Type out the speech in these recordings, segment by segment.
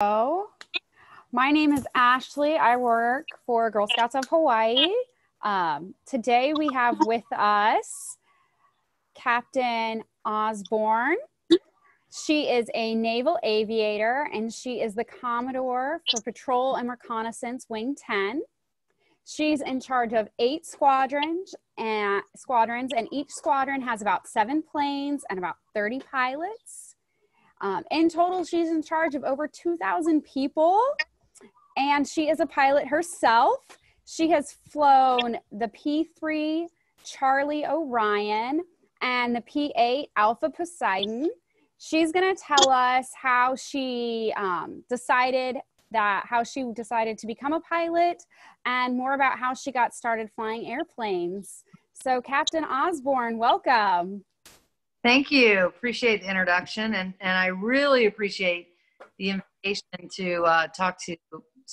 Hello, my name is Ashley. I work for Girl Scouts of Hawaii. Today we have with us Captain Osborne. She is a naval aviator and she is the Commodore for Patrol and Reconnaissance Wing 10. She's in charge of 8 squadrons and each squadron has about 7 planes and about 30 pilots. In total, she's in charge of over 2,000 people, and she is a pilot herself. She has flown the P-3 Charlie Orion and the P-8 Alpha Poseidon. She's going to tell us how she decided to become a pilot and more about how she got started flying airplanes. So, Captain Osborne, welcome. Thank you. Appreciate the introduction, and I really appreciate the invitation to talk to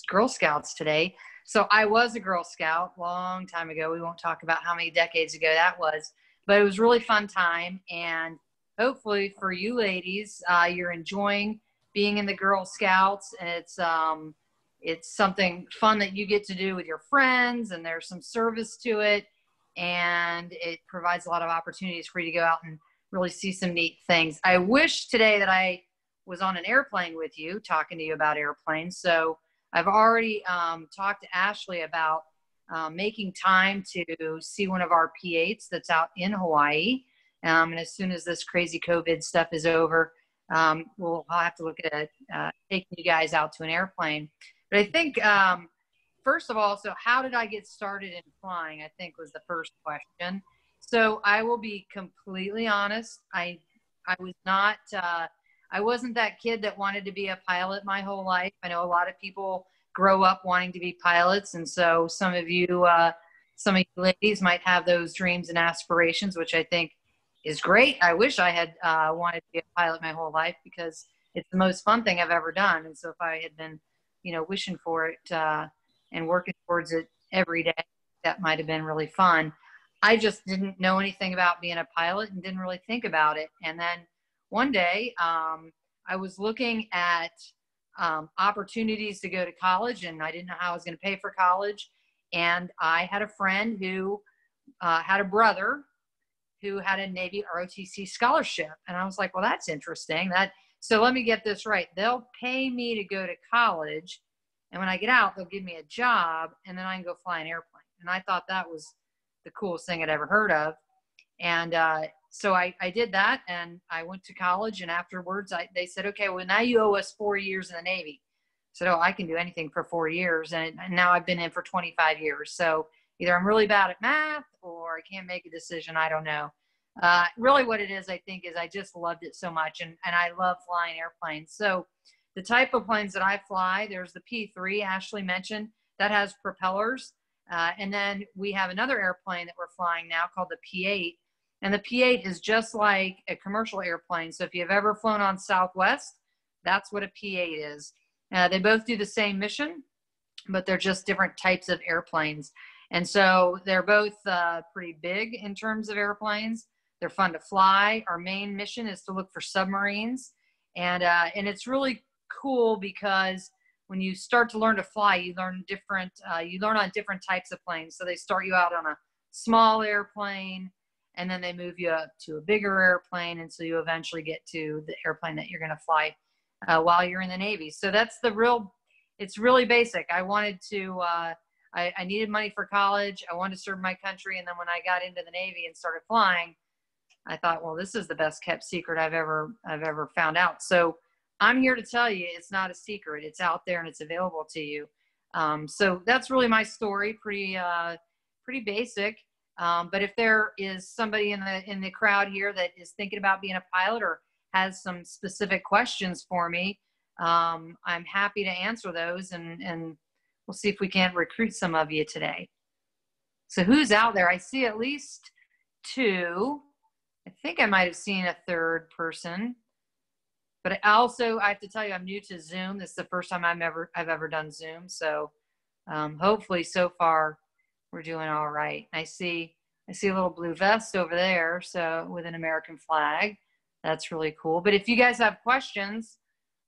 Girl Scouts today. So I was a Girl Scout a long time ago. We won't talk about how many decades ago that was, but it was a really fun time, and hopefully for you ladies, you're enjoying being in the Girl Scouts, and it's something fun that you get to do with your friends, and there's some service to it, and it provides a lot of opportunities for you to go out and really see some neat things. I wish today that I was on an airplane with you, talking to you about airplanes. So I've already talked to Ashley about making time to see one of our P-8s that's out in Hawaii. And as soon as this crazy COVID stuff is over, I'll have to look at taking you guys out to an airplane. But I think, first of all, so how did I get started in flying, I think was the first question. So I will be completely honest. I wasn't that kid that wanted to be a pilot my whole life. I know a lot of people grow up wanting to be pilots. And so some of you ladies might have those dreams and aspirations, which I think is great. I wish I had wanted to be a pilot my whole life because it's the most fun thing I've ever done. And so if I had been, wishing for it and working towards it every day, that might have been really fun. I just didn't know anything about being a pilot and didn't really think about it. And then one day I was looking at opportunities to go to college, and I didn't know how I was going to pay for college. And I had a friend who had a brother who had a Navy ROTC scholarship. And I was like, well, that's interesting. So let me get this right. They'll pay me to go to college, and when I get out, they'll give me a job, and then I can go fly an airplane. And I thought that was the coolest thing I'd ever heard of. And so I did that, and I went to college, and afterwards they said, okay, well, now you owe us 4 years in the Navy. I said, oh, I can do anything for 4 years. And now I've been in for 25 years. So either I'm really bad at math or I can't make a decision. I don't know. Really what it is, I think, is I just loved it so much. And I love flying airplanes. So the type of planes that I fly, there's the P-3 Ashley mentioned that has propellers. And then we have another airplane that we're flying now called the P-8. And the P-8 is just like a commercial airplane. So if you've ever flown on Southwest, that's what a P-8 is. They both do the same mission, but they're just different types of airplanes. And so they're both pretty big in terms of airplanes. They're fun to fly. Our main mission is to look for submarines. And it's really cool because when you start to learn to fly, you learn on different types of planes. So they start you out on a small airplane, and then they move you up to a bigger airplane. And so you eventually get to the airplane that you're going to fly while you're in the Navy. So it's really basic. I wanted to, I needed money for college. I wanted to serve my country. And then when I got into the Navy and started flying, I thought, well, this is the best kept secret I've ever found out. So I'm here to tell you it's not a secret. It's out there and it's available to you. So that's really my story. Pretty basic. But if there is somebody in the crowd here that is thinking about being a pilot or has some specific questions for me, I'm happy to answer those, and we'll see if we can't recruit some of you today. So who's out there? I see at least 2. I think I might have seen a 3rd person. But I have to tell you, I'm new to Zoom. This is the first time I've ever done Zoom. So hopefully so far we're doing all right. I see a little blue vest over there, so with an American flag. That's really cool. But if you guys have questions,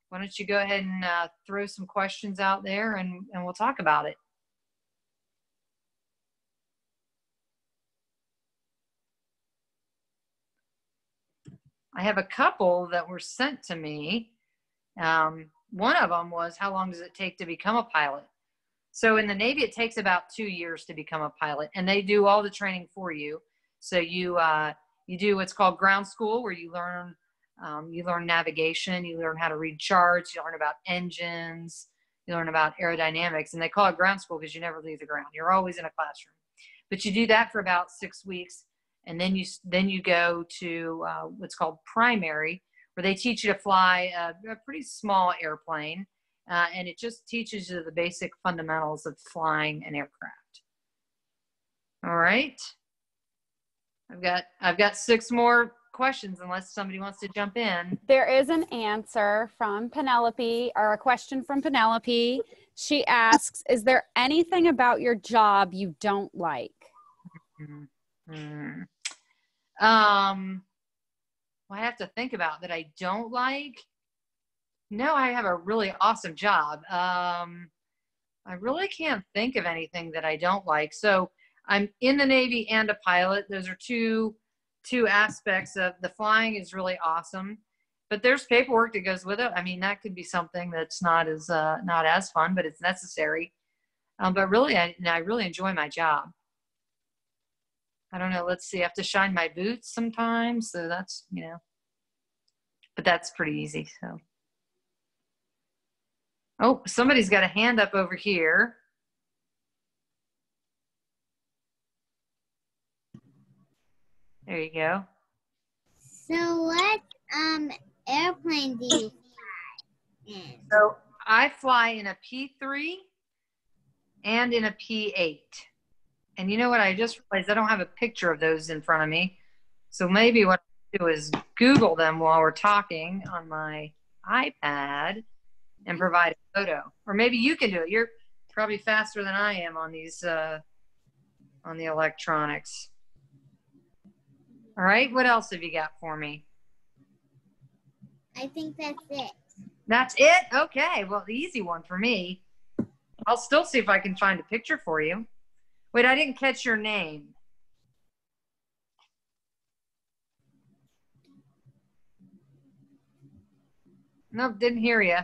why don't you go ahead and throw some questions out there, and we'll talk about it. I have a couple that were sent to me. One of them was, how long does it take to become a pilot? So in the Navy, it takes about 2 years to become a pilot, and they do all the training for you. So you do what's called ground school, where you learn navigation, you learn how to read charts, you learn about engines, you learn about aerodynamics, and they call it ground school because you never leave the ground. You're always in a classroom. But you do that for about 6 weeks, and then you go to what's called primary, where they teach you to fly a pretty small airplane, and it just teaches you the basic fundamentals of flying an aircraft. All right. I've got 6 more questions, unless somebody wants to jump in. There is an answer from Penelope, or a question from Penelope. She asks, is there anything about your job you don't like? Well, I have to think about that I don't like. No, I have a really awesome job. I really can't think of anything that I don't like. So I'm in the Navy and a pilot. Those are two aspects of the flying is really awesome, but there's paperwork that goes with it. I mean, that could be something that's not as fun, but it's necessary. But really, I really enjoy my job. I don't know. Let's see. I have to shine my boots sometimes. So that's, but that's pretty easy. So. Oh, somebody's got a hand up over here. There you go. So what airplane do you fly in? So I fly in a P-3 and in a P-8. And you know what? I just realized I don't have a picture of those in front of me. So maybe what I do is Google them while we're talking on my iPad and provide a photo. Or maybe you can do it. You're probably faster than I am on these, on the electronics. All right. What else have you got for me? I think that's it. That's it? Okay. Well, the easy one for me. I'll still see if I can find a picture for you. Wait, I didn't catch your name. Nope, didn't hear you.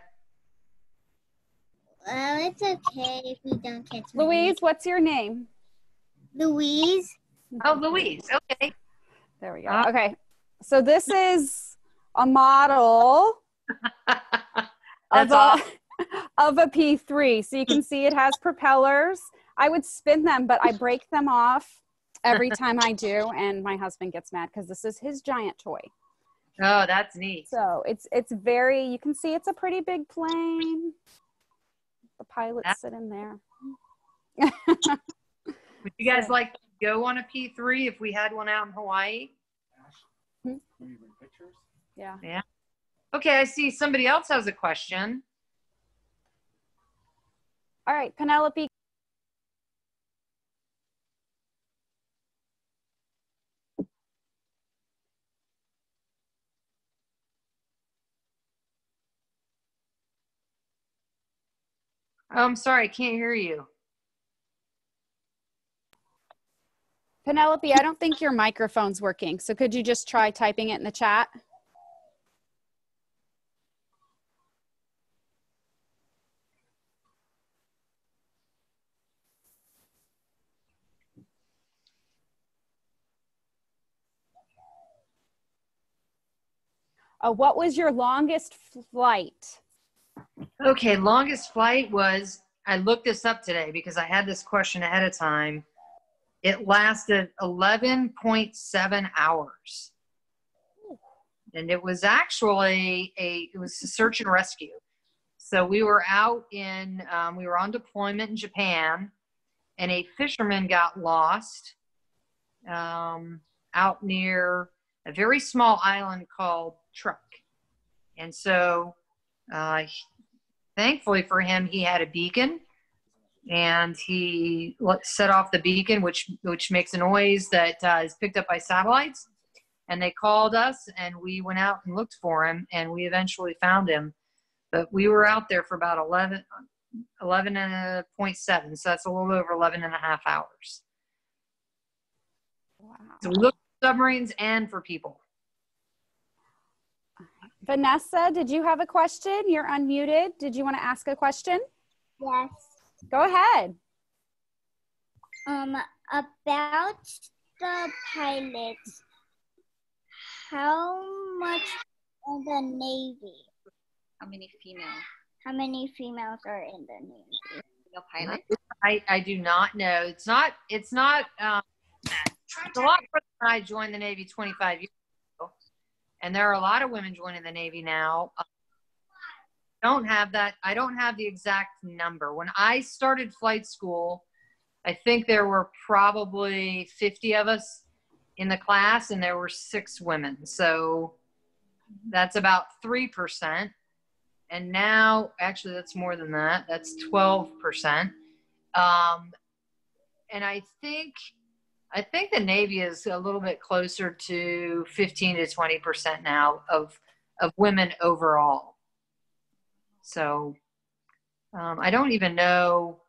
Well, it's okay if you don't catch me. Louise, what's your name? Louise. Oh, Louise. Okay. There we go. Okay. So this is a model of a P-3. So you can see it has propellers. I would spin them, but I break them off every time I do. And my husband gets mad because this is his giant toy. Oh, that's neat. So it's very, you can see it's a pretty big plane. The pilots sit in there. Would you guys like to go on a P-3 if we had one out in Hawaii? Can you bring pictures? Yeah. Yeah. Okay, I see somebody else has a question. All right, Penelope. Oh, I'm sorry, I can't hear you. Penelope, I don't think your microphone's working. So could you just try typing it in the chat? What was your longest flight? Okay, longest flight was, I looked this up today because I had this question ahead of time. It lasted 11.7 hours. And it was actually it was a search and rescue. So we were out in, we were on deployment in Japan, and a fisherman got lost out near a very small island called Truk. And so thankfully for him, he had a beacon, and he set off the beacon, which makes a noise that is picked up by satellites. And they called us, and we went out and looked for him, and we eventually found him. But we were out there for about 11.7, so that's a little over 11 and a half hours. Wow. So we looked for submarines and for people. Vaneesa, did you have a question? You're unmuted. Did you want to ask a question? Yes. Go ahead. About the pilots, how much in the Navy? How many female How many females are in the Navy? pilots? I do not know. It's a lot further than I joined the Navy 25 years ago. And there are a lot of women joining the Navy now. I don't have the exact number. When I started flight school, I think there were probably 50 of us in the class, and there were 6 women. So that's about 3%. And now, actually, that's more than that. That's 12%. And I think the Navy is a little bit closer to 15 to 20% now of women overall. So I don't even know.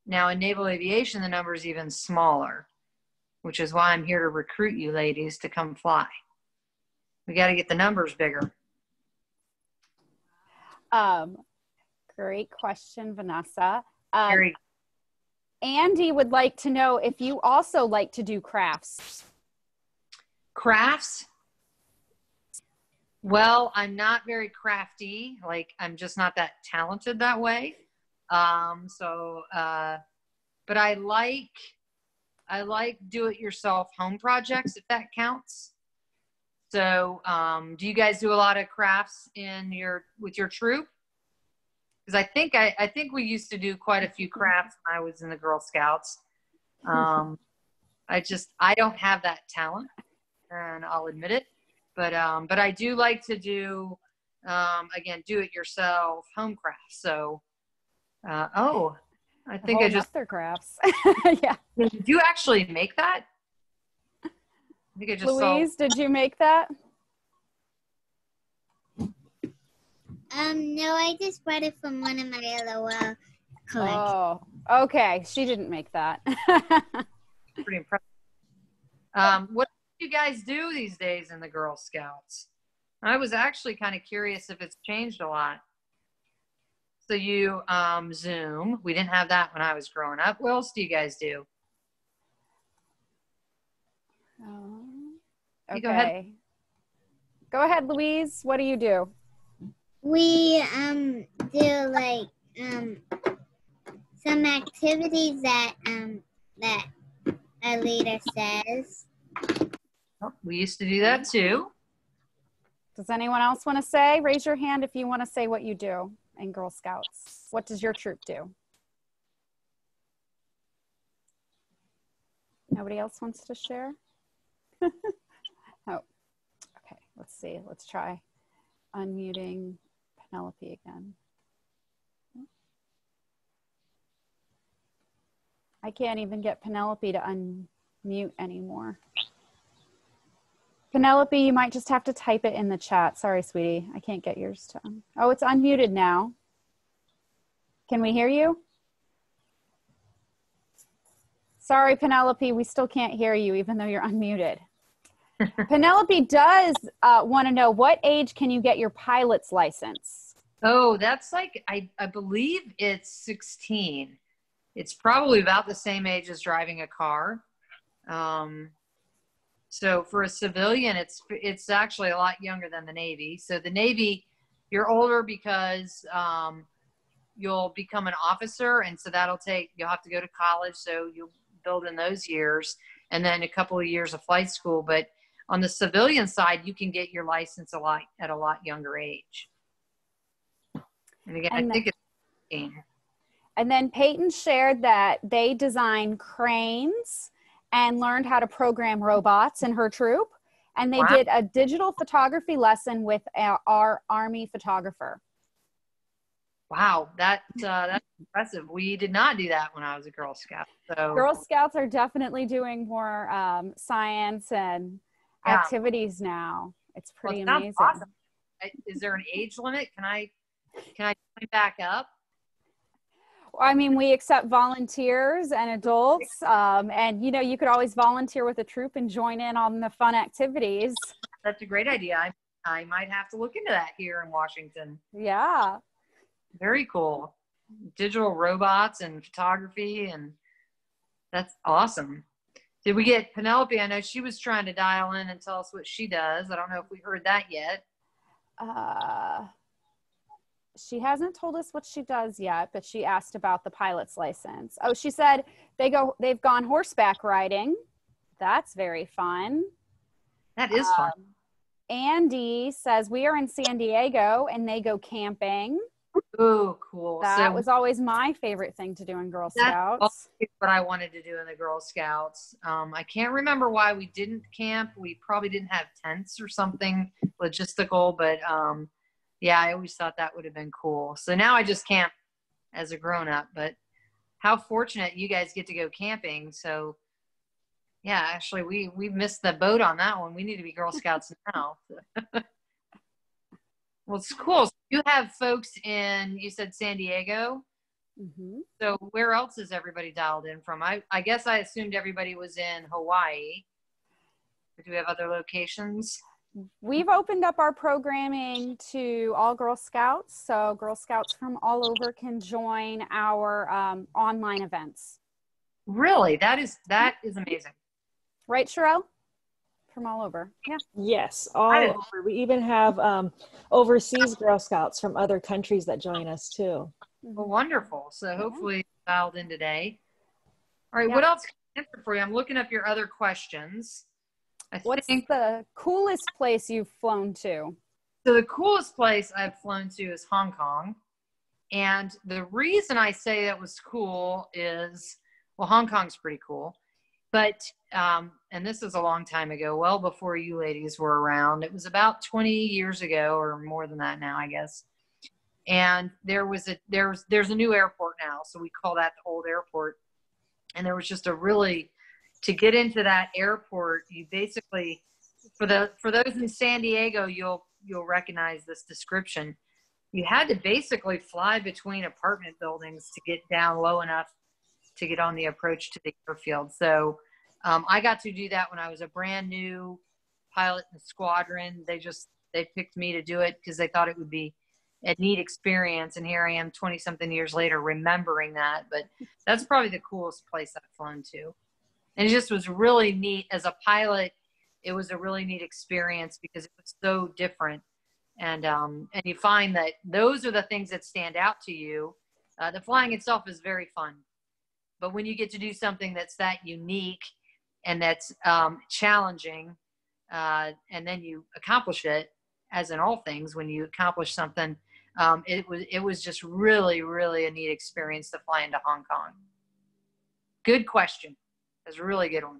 Now in naval aviation, the number is even smaller, which is why I'm here to recruit you ladies to come fly. We got to get the numbers bigger. Great question, Vaneesa. Very Andie would like to know if you also like to do crafts. Crafts? Well, I'm not very crafty. Like, I'm just not that talented that way. But I like do-it-yourself home projects, if that counts. So, do you guys do a lot of crafts with your troop? Because I think we used to do quite a few crafts when I was in the Girl Scouts. I don't have that talent, and I'll admit it. But I do like to do, again, do-it-yourself home crafts. So, I think I just their crafts. Yeah. Did you actually make that? I think I just Louise, did you make that? No, I just bought it from one of my LOL collections. Oh, okay. She didn't make that. Pretty impressive. What do you guys do these days in the Girl Scouts? I was actually kind of curious if it's changed a lot. So you Zoom. We didn't have that when I was growing up. What else do you guys do? Okay. Go ahead. Go ahead, Louise. What do you do? We do like some activities that our leader says. Oh, we used to do that too. Does anyone else want to say? Raise your hand if you want to say what you do in Girl Scouts. What does your troop do? Nobody else wants to share? Oh, okay. Let's see. Let's try unmuting Penelope again. I can't even get Penelope to unmute anymore. Penelope, you might just have to type it in the chat. Sorry, sweetie. I can't get yours to. Oh, it's unmuted now. Can we hear you? Sorry, Penelope, we still can't hear you even though you're unmuted. Penelope does want to know, what age can you get your pilot's license? Oh, that's like, I believe it's 16. It's probably about the same age as driving a car. So for a civilian, it's actually a lot younger than the Navy. So the Navy, you're older because you'll become an officer, and so you'll have to go to college, so you'll build in those years, and then a couple of years of flight school. But on the civilian side, you can get your license at a lot younger age. And again, I think it's 18. And then Peyton shared that they design cranes and learned how to program robots in her troop. And they did a digital photography lesson with our Army photographer. Wow, that's impressive. We did not do that when I was a Girl Scout. So Girl Scouts are definitely doing more science and activities now. It's pretty amazing. Awesome. is there an age limit? Can I join back up? I mean, we accept volunteers and adults, and you could always volunteer with a troop and join in on the fun activities. That's a great idea. I might have to look into that here in Washington. Yeah. Very cool. Digital robots and photography, and that's awesome. Did we get Penelope? I know she was trying to dial in and tell us what she does. I don't know if we heard that yet. She hasn't told us what she does yet, but she asked about the pilot's license. Oh, she said they've gone horseback riding. That's very fun. That is fun. Andie says we are in San Diego and they go camping. Oh, cool. That was always my favorite thing to do in Girl Scouts. That's what I wanted to do in the Girl Scouts. I can't remember why we didn't camp. We probably didn't have tents or something logistical, but yeah, I always thought that would have been cool. So now I just camp as a grown-up, but how fortunate you guys get to go camping. So yeah, actually we missed the boat on that one. We need to be Girl Scouts now. Well, it's cool. So you have folks in, you said San Diego. Mm-hmm. So where else is everybody dialed in from? I guess I assumed everybody was in Hawaii. But do we have other locations? We've opened up our programming to all Girl Scouts. So Girl Scouts from all over can join our online events. Really? That is amazing. Right, Sherelle? From all over. Yeah. Yes, all over. We even have overseas Girl Scouts from other countries that join us too. Well, wonderful. So hopefully dialed in today. All right, what else can I answer for you? I'm looking up your other questions. What's the coolest place you've flown to? So the coolest place I've flown to is Hong Kong. And the reason I say that was cool is, well, Hong Kong's pretty cool. But, and this is a long time ago, well before you ladies were around. It was about 20 years ago or more than that now, I guess. And there's a new airport now. So we call that the old airport. And there was just to get into that airport, you basically, for those in San Diego, you'll recognize this description. You had to basically fly between apartment buildings to get down low enough to get on the approach to the airfield. So I got to do that when I was a brand new pilot in the squadron. They picked me to do it because they thought it would be a neat experience. And here I am 20 something years later remembering that. But that's probably the coolest place I've flown to. And it just was really neat. As a pilot, it was a really neat experience because it was so different. And you find that those are the things that stand out to you. The flying itself is very fun. But when you get to do something that's that unique and that's challenging, and then you accomplish it, as in all things, when you accomplish something, it was just really, really a neat experience to fly into Hong Kong. Good question. That's a really good one.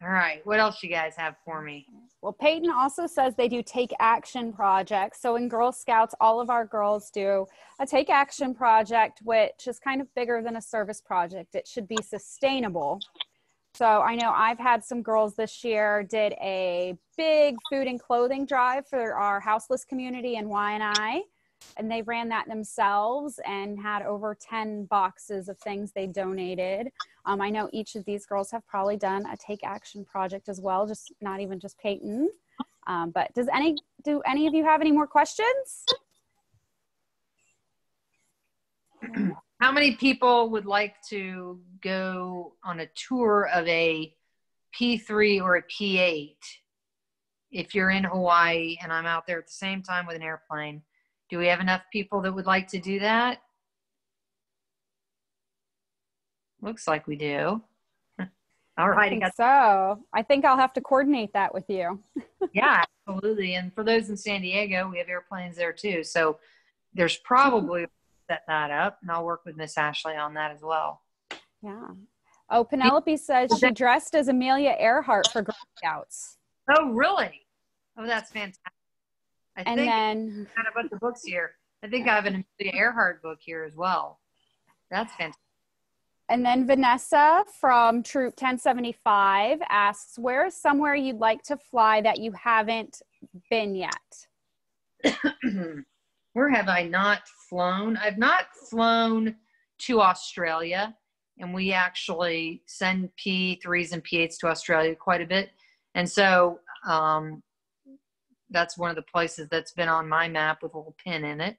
All right. What else you guys have for me? Well, Peyton also says they do take action projects. So in Girl Scouts, all of our girls do a take action project, which is kind of bigger than a service project. It should be sustainable. So I know I've had some girls this year did a big food and clothing drive for our houseless community in Y&I. And they ran that themselves and had over 10 boxes of things they donated. I know each of these girls have probably done a take action project as well, just not even just Peyton. But do any of you have any more questions? How many people would like to go on a tour of a P-3 or a P-8? If you're in Hawaii and I'm out there at the same time with an airplane, do we have enough people that would like to do that? Looks like we do. All right. I think I'll have to coordinate that with you. Yeah, absolutely. And for those in San Diego, we have airplanes there too. So there's probably set that up, and I'll work with Miss Ashley on that as well. Yeah. Oh, Penelope says she dressed as Amelia Earhart for Girl Scouts. Oh, really? Oh, that's fantastic. I and think then I've got a bunch of books here. I think I have an Amelia Earhart book here as well. That's fantastic. And then Vanessa from Troop 1075 asks, where is somewhere you'd like to fly that you haven't been yet? Where have I not flown? I've not flown to Australia, and we actually send P-3s and P-8s to Australia quite a bit. And so that's one of the places that's been on my map with a little pin in it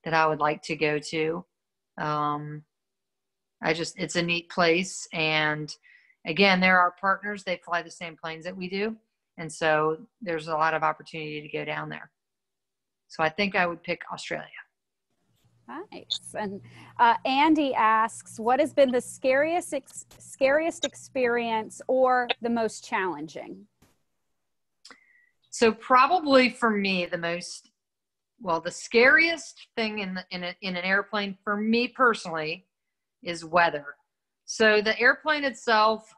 that I would like to go to. It's a neat place. And again, they're our partners. They fly the same planes that we do. And so there's a lot of opportunity to go down there. So I think I would pick Australia. Nice. And Andie asks, what has been the scariest experience or the most challenging? So probably for me, the scariest thing in an airplane for me personally is weather. So the airplane itself,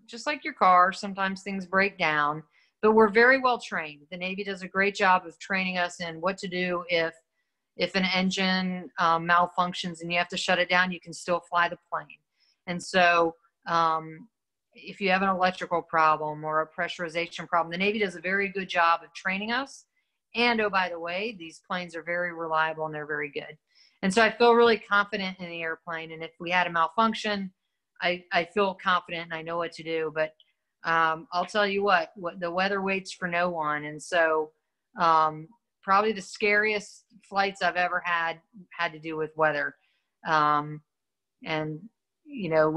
just like your car, sometimes things break down, but we're very well trained. The Navy does a great job of training us in what to do if an engine malfunctions and you have to shut it down, you can still fly the plane. And so if you have an electrical problem or a pressurization problem, the Navy does a very good job of training us. And oh, by the way, these planes are very reliable and they're very good. And so I feel really confident in the airplane. And if we had a malfunction, I feel confident and I know what to do. But I'll tell you what the weather waits for no one. And so probably the scariest flights I've ever had to do with weather. And, you know,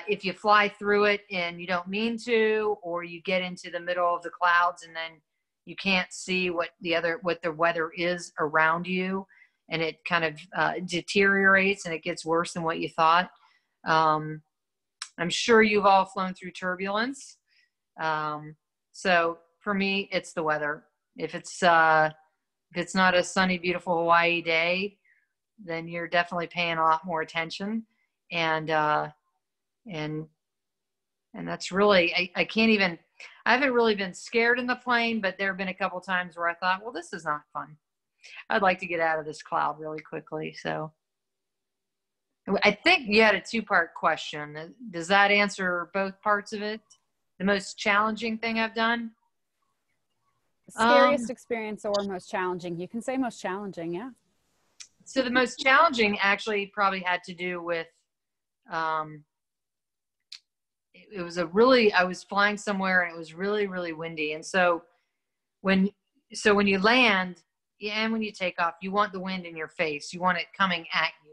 if you fly through it and you don't mean to, or you get into the middle of the clouds and then you can't see what the weather is around you, and it kind of deteriorates and it gets worse than what you thought. I'm sure you've all flown through turbulence. So for me, it's the weather. If it's not a sunny, beautiful Hawaii day, then you're definitely paying a lot more attention. And that's really, I haven't really been scared in the plane, but there have been a couple times where I thought, well, this is not fun. I'd like to get out of this cloud really quickly. So I think you had a two-part question. Does that answer both parts of it? The most challenging thing I've done? Scariest experience or most challenging? You can say most challenging, yeah. So the most challenging actually probably had to do with, I was flying somewhere and it was really, really windy. And so when you land and when you take off, you want the wind in your face. You want it coming at you.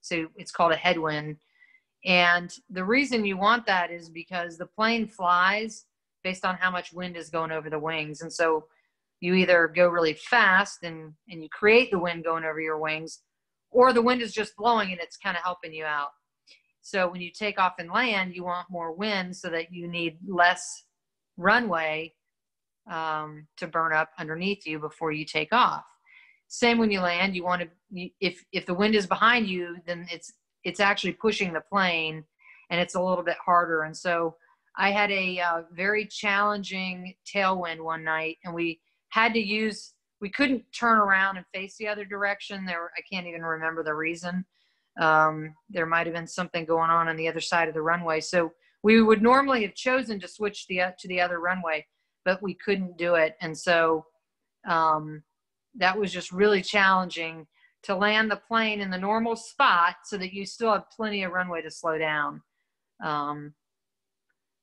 So it's called a headwind. And the reason you want that is because the plane flies based on how much wind is going over the wings. And so you either go really fast and you create the wind going over your wings, or the wind is just blowing and it's kind of helping you out. So when you take off and land, you want more wind so that you need less runway to burn up underneath you before you take off. Same when you land, you want to, if the wind is behind you, then it's actually pushing the plane and it's a little bit harder. And so I had a very challenging tailwind one night, and we couldn't turn around and face the other direction. I can't even remember the reason. There might've been something going on the other side of the runway. So we would normally have chosen to switch to the other runway, but we couldn't do it. And so that was just really challenging to land the plane in the normal spot so that you still have plenty of runway to slow down.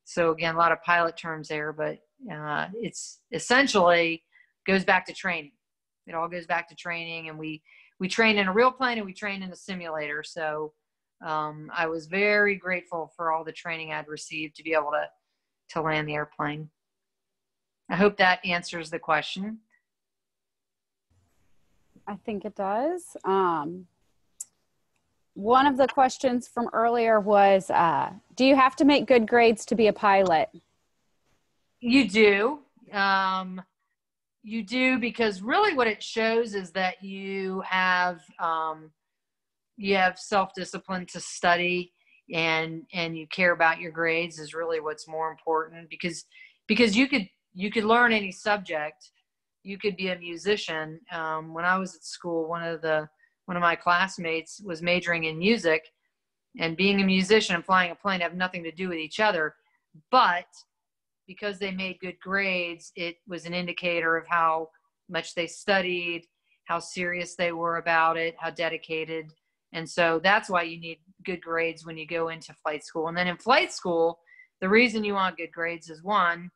So again, a lot of pilot terms there, but it's essentially goes back to training. It all goes back to training, and we train in a real plane and we train in a simulator. So I was very grateful for all the training I'd received to be able to land the airplane. I hope that answers the question. I think it does. One of the questions from earlier was, do you have to make good grades to be a pilot? You do. You do, because really what it shows is that you have self-discipline to study, and you care about your grades is really what's more important, because you could learn any subject. You could be a musician. When I was at school, one of my classmates was majoring in music, And being a musician and flying a plane have nothing to do with each other. But because they made good grades, it was an indicator of how much they studied, how serious they were about it, how dedicated. And so that's why you need good grades when you go into flight school. And then in flight school, the reason you want good grades is, one,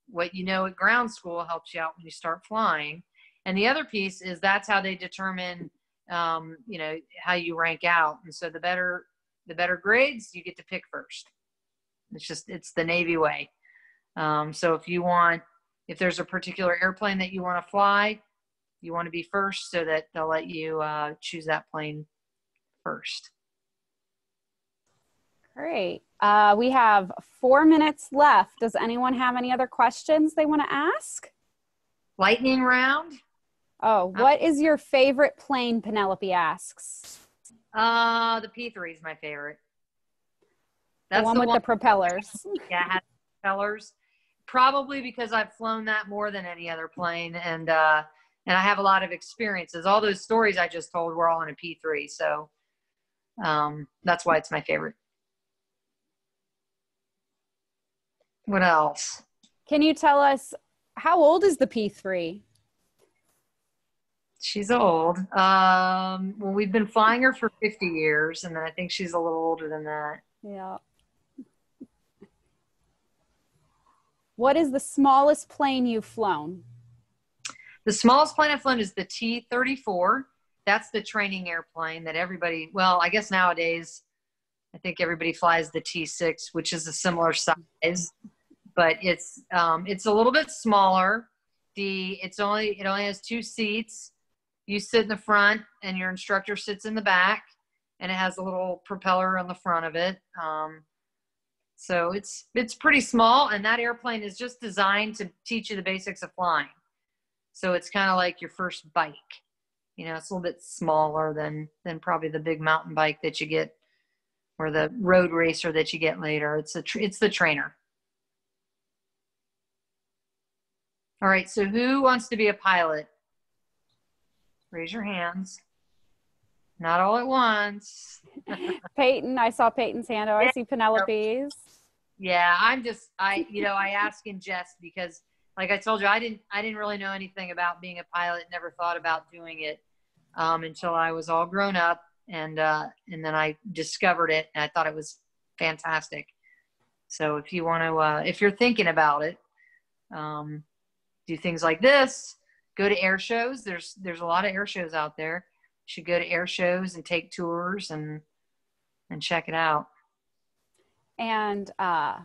what you know at ground school helps you out when you start flying. And the other piece is that's how they determine, you know, how you rank out. And so the better grades, you get to pick first. It's the Navy way. So if there's a particular airplane that you want to fly, you want to be first so that they'll let you choose that plane first. Great. We have 4 minutes left. Does anyone have any other questions they want to ask? Lightning round? Oh, what is your favorite plane? Penelope asks. The P-3 is my favorite. That's the one with the propellers. Yeah, it has propellers. Probably because I've flown that more than any other plane, and I have a lot of experiences. All those stories I just told were all in a P-3, so that's why it's my favorite. What else? Can you tell us, how old is the P-3? She's old. Well, we've been flying her for 50 years, and I think she's a little older than that. Yeah. What is the smallest plane you've flown? The smallest plane I've flown is the T-34. That's the training airplane that everybody, well, I guess nowadays, I think everybody flies the T-6, which is a similar size, but it's a little bit smaller. It only has 2 seats. You sit in the front, and your instructor sits in the back, and it has a little propeller on the front of it. So it's pretty small, and that airplane is just designed to teach you the basics of flying. So it's kind of like your first bike. You know, it's a little bit smaller than probably the big mountain bike that you get, or the road racer that you get later. It's the trainer. All right, so who wants to be a pilot? Raise your hands. Not all at once. Peyton, I saw Peyton's hand. Oh, I see Penelope's. Yeah, I ask in jest because, like I told you, I didn't really know anything about being a pilot. Never thought about doing it until I was all grown up, and then I discovered it, and I thought it was fantastic. So if you want to, if you're thinking about it, do things like this. Go to air shows. There's a lot of air shows out there. You should go to air shows and take tours and check it out. And oh,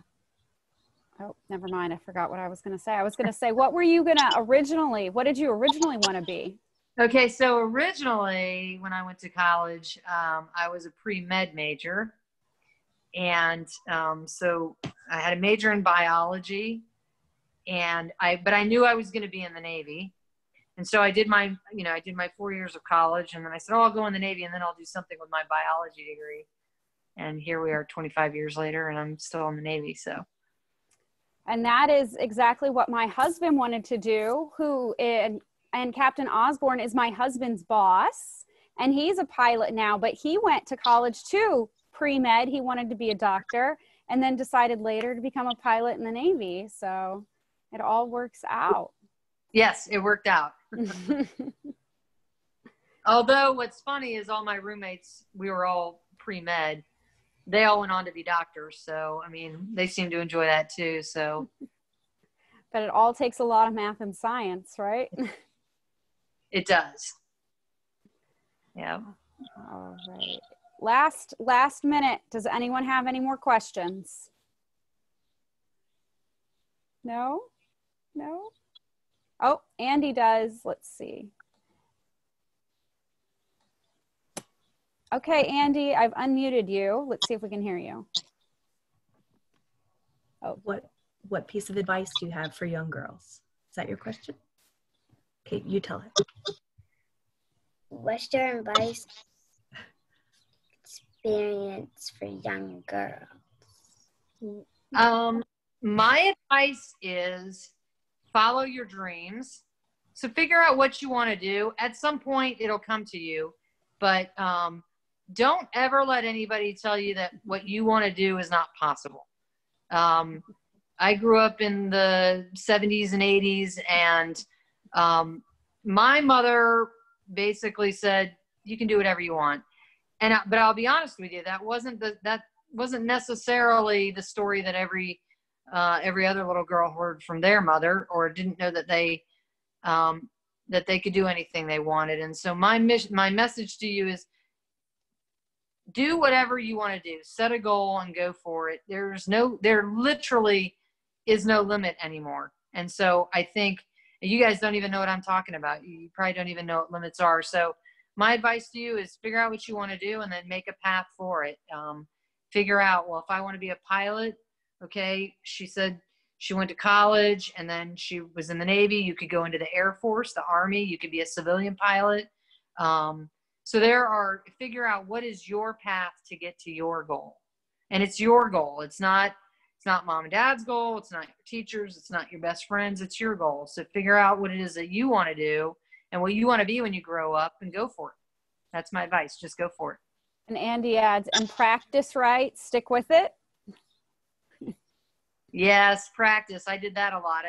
never mind. I forgot what I was going to say. I was going to say, what did you originally want to be? Okay, so originally when I went to college, I was a pre-med major. And so I had a major in biology, but I knew I was going to be in the Navy. And so I did my 4 years of college, and then I said, I'll go in the Navy, and then I'll do something with my biology degree. And here we are 25 years later, and I'm still in the Navy. So, and that is exactly what my husband wanted to do, and Captain Osborne is my husband's boss, and he's a pilot now, but he went to college too, pre-med. He wanted to be a doctor, and then decided later to become a pilot in the Navy. So it all works out. Yes, it worked out. Although what's funny is all my roommates, we were all pre-med. They all went on to be doctors. So, I mean, they seem to enjoy that too. So, but it all takes a lot of math and science, right? It does. Yeah. All right. Last minute. Does anyone have any more questions? No? Oh, Andie does. Let's see. Okay, Andie, I've unmuted you. Let's see if we can hear you. Oh, what piece of advice do you have for young girls? Is that your question? Okay, you tell it. What's your advice experience for young girls? My advice is follow your dreams. So figure out what you want to do. At some point, it'll come to you. But don't ever let anybody tell you that what you want to do is not possible. I grew up in the 70s and 80s, and my mother basically said, you can do whatever you want. But I'll be honest with you, that wasn't necessarily the story that every other little girl heard from their mother, or didn't know that they could do anything they wanted. And so my message to you is, do whatever you want to do. Set a goal and go for it. There literally is no limit anymore. And so I think you guys don't even know what I'm talking about. You probably don't even know what limits are. So my advice to you is figure out what you want to do and then make a path for it. Figure out, well, if I want to be a pilot, okay, she said she went to college and then she was in the Navy. You could go into the Air Force, the Army. You could be a civilian pilot. So figure out what is your path to get to your goal. And it's your goal. It's not mom and dad's goal. It's not your teachers. It's not your best friends. It's your goal. So figure out what it is that you want to do and what you want to be when you grow up, and go for it. That's my advice. Just go for it. And Andie adds, and practice right, stick with it. Yes, practice. I did that a lot.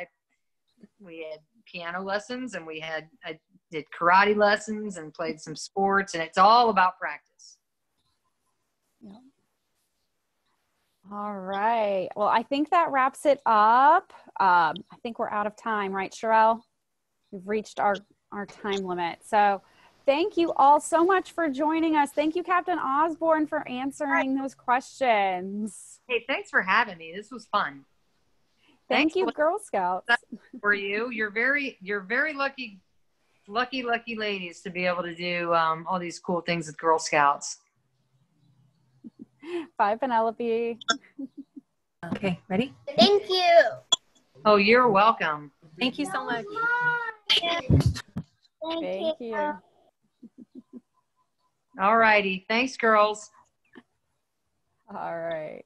We had piano lessons, and I did karate lessons and played some sports, and it's all about practice. Yeah. All right. Well, I think that wraps it up. I think we're out of time, right, Sherelle? We've reached our time limit. So thank you all so much for joining us. Thank you, Captain Osborne, for answering those questions. Hey, thanks for having me. This was fun. Thank you, Girl Scouts. For you. You're very lucky ladies to be able to do all these cool things with Girl Scouts. Bye, Penelope. Okay, ready? Thank you. Oh, you're welcome. Thank you so much. Thank you. All righty. Thanks, girls. All right.